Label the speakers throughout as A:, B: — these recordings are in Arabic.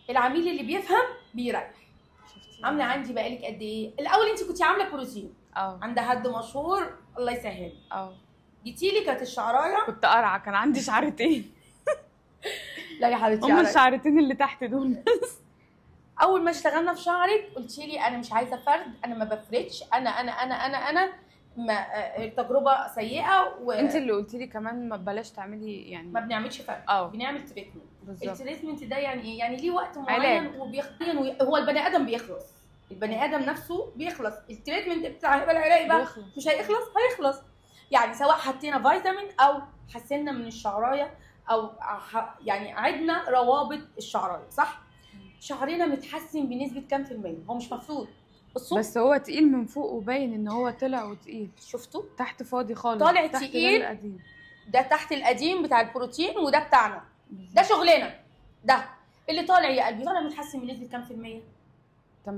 A: العميل اللي بيفهم بيريح. عامله عندي بقالك قد ايه؟ الاول انت كنتي عامله بروتين عند حد مشهور الله يسهل. جيتي لي كانت الشعرايه
B: كنت قرعه، كان عندي شعرتين.
A: لا يا حبيبتي،
B: هم الشعرتين اللي تحت دول بس.
A: اول ما اشتغلنا في شعرك قلتي لي انا مش عايزه فرد، انا ما بفردش، انا ما تجربه سيئه
B: انت اللي قلتي لي كمان ما بلاش تعملي، يعني
A: ما بنعملش فرد، بنعمل تريتمنت. التريتمنت ده يعني ايه؟ يعني ليه وقت معين هو البني ادم بيخلص، البني ادم نفسه بيخلص. التريتمنت بتاع الهبه العراقي بقى مش هيخلص. يعني سواء حطينا فيتامين او حسنا من الشعرايه او يعني عدنا روابط الشعرايه، صح؟ شعرنا متحسن بنسبه كام في المية؟ هو مش مفروض
B: بس هو تقيل من فوق وباين ان هو طلع وتقيل.
A: شفتوا؟
B: تحت فاضي خالص،
A: طالع تقيل. ده تحت القديم بتاع البروتين وده بتاعنا، ده شغلنا. ده اللي طالع يا قلبي طالع متحسن بنسبه كام في المية؟
B: 80%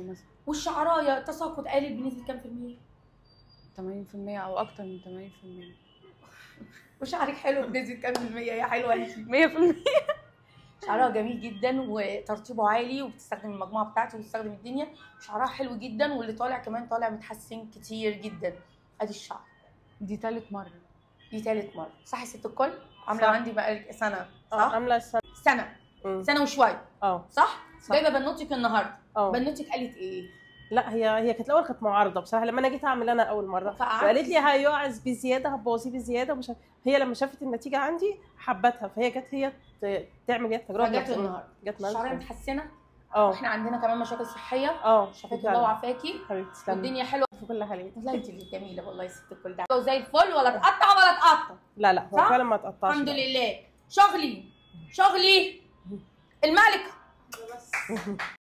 B: مثلا.
A: والشعرايه تساقط قالت بنسبه كام في المية؟
B: 80% او اكتر من 80%.
A: وشعرك حلو بنسبه كام في المية يا حلوه انت؟
B: 100%.
A: شعرها جميل جدا وترطيبه عالي وبتستخدم المجموعه بتاعته وبتستخدم الدنيا. شعرها حلو جدا واللي طالع كمان طالع متحسن كتير جدا. ادي الشعر.
B: دي تالت مره.
A: صح يا ست الكل؟ عامله عندي بقى سنه، صح؟
C: عامله
A: سنه وشويه. صح؟ جايبه بنوتك النهارده. بنوتك قالت ايه؟
C: لا هي كانت الاول كانت معارضه بصراحه. لما انا جيت اعمل انا اول مره وقالت لي هيقعز بزياده، هتبوظيه بزياده ومش هي لما شافت النتيجه عندي حبتها، فهي جت تعمل التجربه.
A: جت النهارده الشعريه متحسنه. احنا عندنا كمان مشاكل صحيه. شفاكي الله وعافاكي
C: حبيبتي،
A: والدنيا حلوه
C: في كل حاجه.
A: والله انت اللي جميله والله يا ست الكل. ده وزي الفل ولا تقطع
C: لا هو فعلا ما تقطعش.
A: الحمد لله. شغلي الملكه.